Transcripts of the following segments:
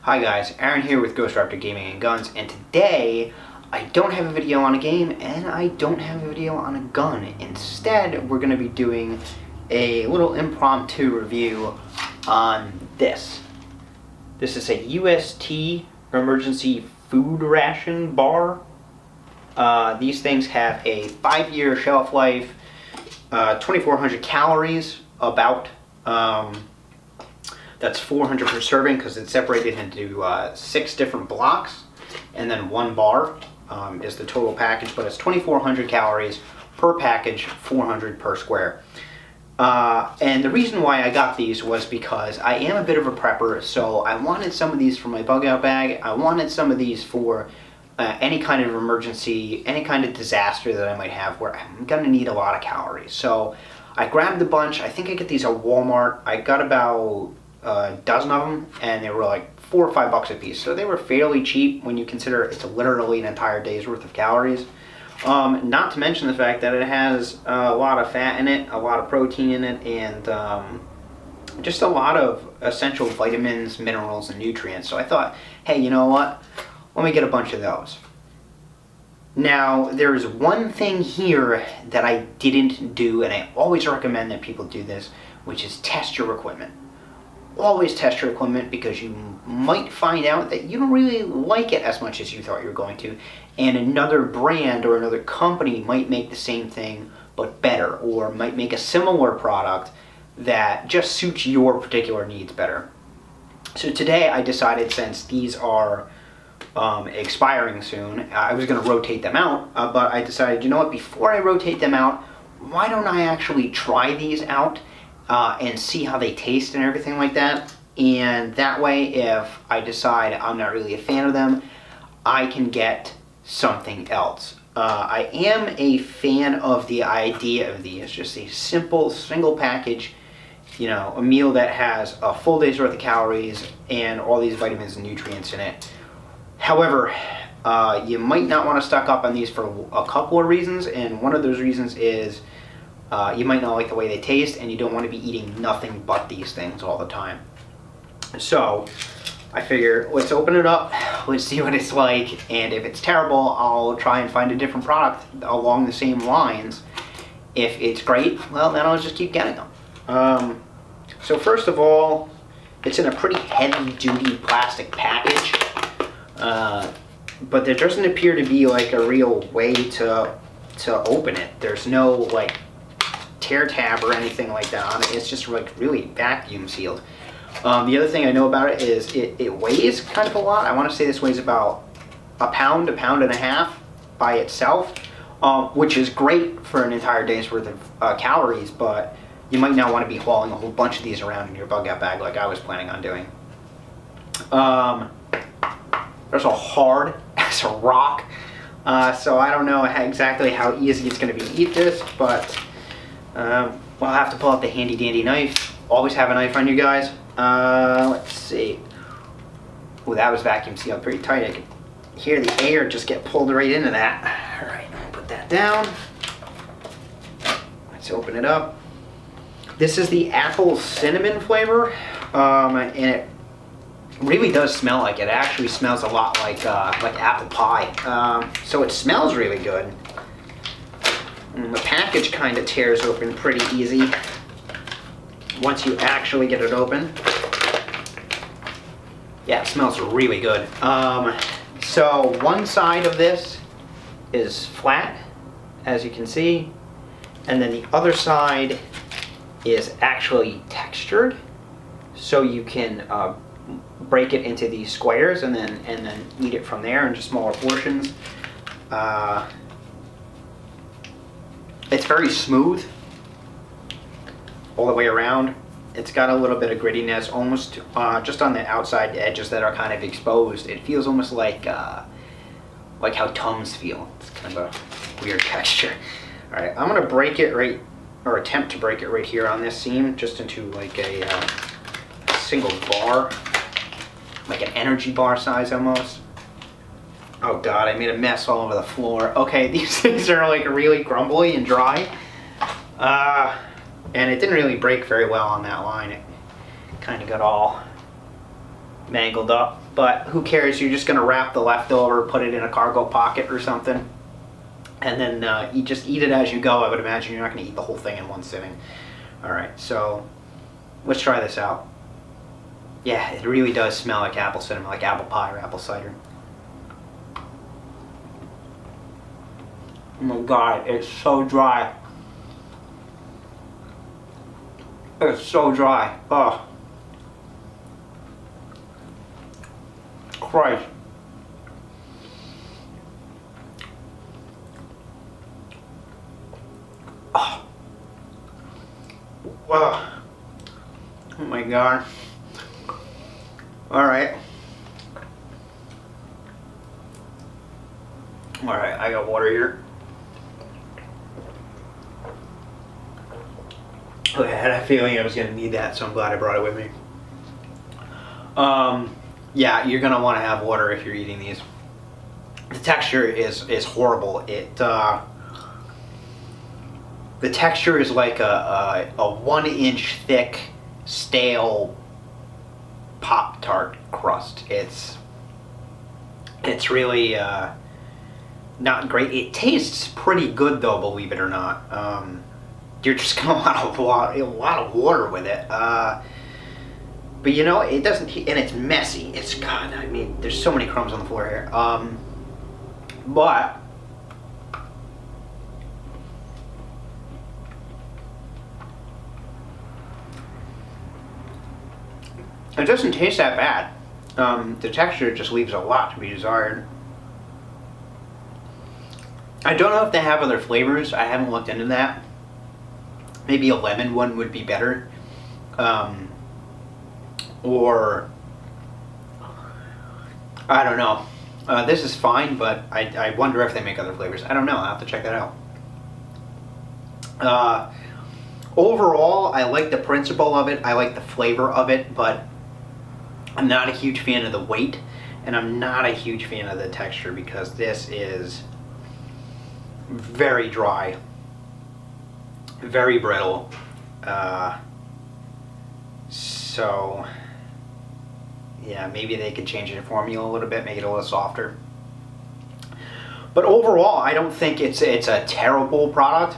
Hi guys, Aaron here with Ghost Raptor Gaming and Guns, and today I don't have a video on a game and I don't have a video on a gun. Instead, we're going to be doing a little impromptu review on this. This is a UST Emergency Food Ration Bar. These things have a 5-year shelf life, 2,400 calories about. That's 400 per serving because it's separated into 6 different blocks, and then 1 bar is the total package, but it's 2,400 calories per package, 400 per square. And the reason why I got these was because I am a bit of a prepper, so I wanted some of these for my bug out bag. I wanted some of these for any kind of emergency, any kind of disaster that I might have where I'm gonna need a lot of calories. So I grabbed a bunch. I think I get these at Walmart. I got about a dozen of them, and they were like $4 or $5 a piece, so they were fairly cheap when you consider it's literally an entire day's worth of calories. Not to mention the fact that it has a lot of fat in it, a lot of protein in it, and just a lot of essential vitamins, minerals, and nutrients. So I thought, hey, you know what? Let me get a bunch of those. Now, there's one thing here that I didn't do, and I always recommend that people do this, which is test your equipment. Always test your equipment, because you might find out that you don't really like it as much as you thought you were going to, and another brand or another company might make the same thing but better, or might make a similar product that just suits your particular needs better. So today I decided, since these are expiring soon, I was going to rotate them out, but I decided, you know what, before I rotate them out, why don't I actually try these out and see how they taste and everything like that. And that way, if I decide I'm not really a fan of them, I can get something else. I am a fan of the idea of these, just a simple single package, you know, a meal that has a full day's worth of calories and all these vitamins and nutrients in it. However, you might not want to stock up on these for a couple of reasons, and one of those reasons is you might not like the way they taste, and you don't want to be eating nothing but these things all the time. So I figure, let's open it up, let's see what it's like, and if it's terrible, I'll try and find a different product along the same lines. If it's great, well, then I'll just keep getting them. So first of all, it's in a pretty heavy-duty plastic package, but there doesn't appear to be like a real way to open it. There's no like tear tab or anything like that on it. It's just like really vacuum sealed. The other thing I know about it is it weighs kind of a lot. I want to say this weighs about a pound and a half by itself, which is great for an entire day's worth of calories, but you might not want to be hauling a whole bunch of these around in your bug out bag like I was planning on doing. There's a hard as a rock, so I don't know exactly how easy it's going to be to eat this, but well, I'll have to pull out the handy dandy knife. Always have a knife on you guys. Let's see. Oh, that was vacuum sealed pretty tight. I could hear the air just get pulled right into that. All right, I'll put that down. Let's open it up. This is the apple cinnamon flavor, and it really does smell like it. It actually smells a lot like apple pie. So it smells really good. And the package kind of tears open pretty easy once you actually get it open. Yeah, it smells really good. So one side of this is flat, as you can see, and then the other side is actually textured, so you can break it into these squares and then eat it from there in just smaller portions. It's very smooth all the way around. It's got a little bit of grittiness, almost just on the outside edges that are kind of exposed. It feels almost like how Tums feel. It's kind of a weird texture. All right, I'm gonna break it right, or attempt to break it right here on this seam, just into like a single bar, like an energy bar size almost. Oh God, I made a mess all over the floor. Okay, these things are like really crumbly and dry. And it didn't really break very well on that line. It kind of got all mangled up. But who cares? You're just gonna wrap the leftover, put it in a cargo pocket or something, and then you just eat it as you go. I would imagine you're not gonna eat the whole thing in one sitting. All right, so let's try this out. Yeah, it really does smell like apple cinnamon, like apple pie or apple cider. Oh my god, it's so dry. It's so dry. Oh. Christ. Oh. Wow. Oh my god. Alright. Alright, I got water here. Okay, I had a feeling I was going to need that, so I'm glad I brought it with me. Yeah, you're going to want to have water if you're eating these. The texture is horrible. The texture is like a 1-inch thick, stale Pop-Tart crust. It's really not great. It tastes pretty good though, believe it or not. You're just gonna want a lot of water with it. But you know, it doesn't, and it's messy. It's, God, I mean, there's so many crumbs on the floor here. But it doesn't taste that bad. The texture just leaves a lot to be desired. I don't know if they have other flavors. I haven't looked into that. Maybe a lemon one would be better. Or, I don't know. This is fine, but I wonder if they make other flavors. I don't know. I'll have to check that out. Overall, I like the principle of it. I like the flavor of it, but I'm not a huge fan of the weight, and I'm not a huge fan of the texture because this is very dry, very brittle. So, yeah, maybe they could change the formula a little bit, make it a little softer. But overall, I don't think it's a terrible product.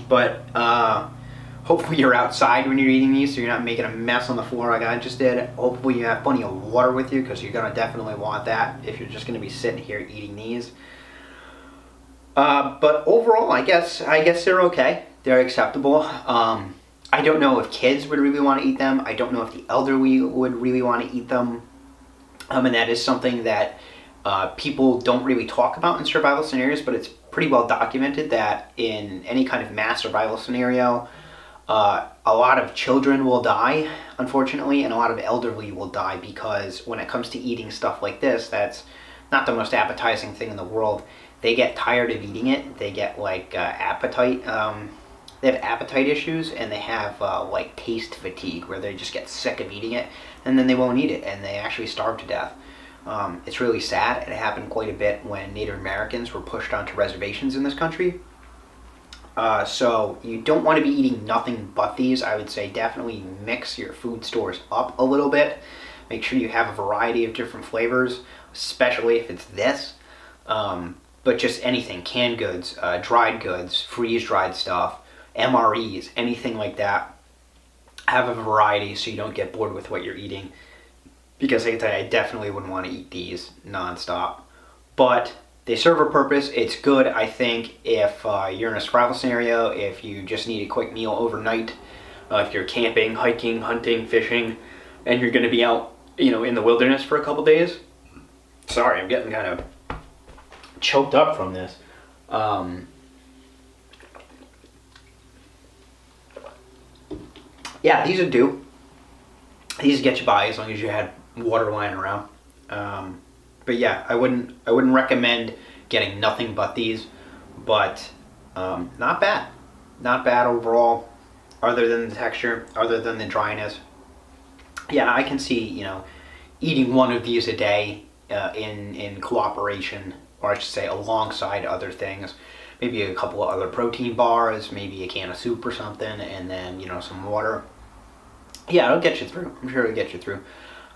But hopefully you're outside when you're eating these, so you're not making a mess on the floor like I just did. Hopefully you have plenty of water with you, because you're going to definitely want that if you're just going to be sitting here eating these. But overall, I guess they're okay. They're acceptable. I don't know if kids would really want to eat them. I don't know if the elderly would really want to eat them. And that is something that people don't really talk about in survival scenarios, but it's pretty well documented that in any kind of mass survival scenario, a lot of children will die, unfortunately, and a lot of elderly will die, because when it comes to eating stuff like this, that's not the most appetizing thing in the world. They get tired of eating it. They get like appetite. They have appetite issues, and they have like taste fatigue, where they just get sick of eating it, and then they won't eat it, and they actually starve to death. It's really sad. It happened quite a bit when Native Americans were pushed onto reservations in this country. So you don't want to be eating nothing but these. I would say definitely mix your food stores up a little bit. Make sure you have a variety of different flavors, especially if it's this. But just anything, canned goods, dried goods, freeze-dried stuff, MREs, anything like that. Have a variety so you don't get bored with what you're eating. Because I can tell you, I definitely wouldn't want to eat these nonstop. But they serve a purpose. It's good, I think, if you're in a survival scenario, if you just need a quick meal overnight, if you're camping, hiking, hunting, fishing, and you're going to be out, in the wilderness for a couple days. Sorry, I'm getting kind of choked up from this. Yeah, these would do. These get you by as long as you had water lying around. But yeah, I wouldn't recommend getting nothing but these. But not bad. Not bad overall, other than the texture, other than the dryness. Yeah, I can see, eating one of these a day in cooperation, or I should say alongside other things. Maybe a couple of other protein bars, maybe a can of soup or something, and then, some water. Yeah, it'll get you through. I'm sure it'll get you through.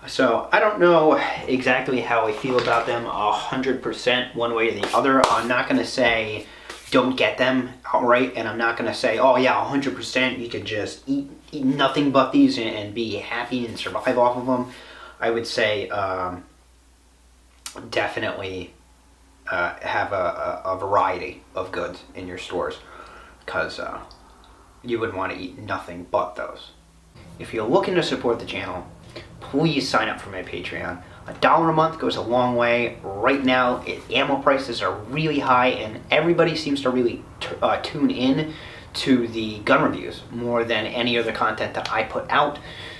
So I don't know exactly how I feel about them 100% one way or the other. I'm not going to say don't get them outright, and I'm not going to say, oh yeah, 100% you can just eat nothing but these and be happy and survive off of them. I would say definitely have a variety of goods in your stores, because you wouldn't want to eat nothing but those. If you're looking to support the channel, please sign up for my Patreon. $1 a month goes a long way. Right now, ammo prices are really high, and everybody seems to really tune in to the gun reviews more than any other content that I put out.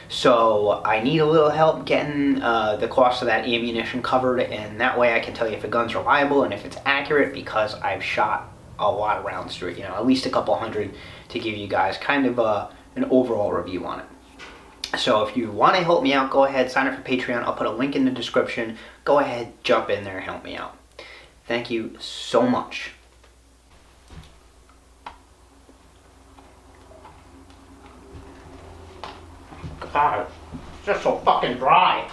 So I need a little help getting the cost of that ammunition covered, and that way I can tell you if a gun's reliable and if it's accurate, because I've shot a lot of rounds through it, at least a couple hundred, to give you guys kind of an overall review on it. So if you want to help me out, go ahead, sign up for Patreon. I'll put a link in the description. Go ahead, jump in there, help me out. Thank you so much. God, it's just so fucking dry.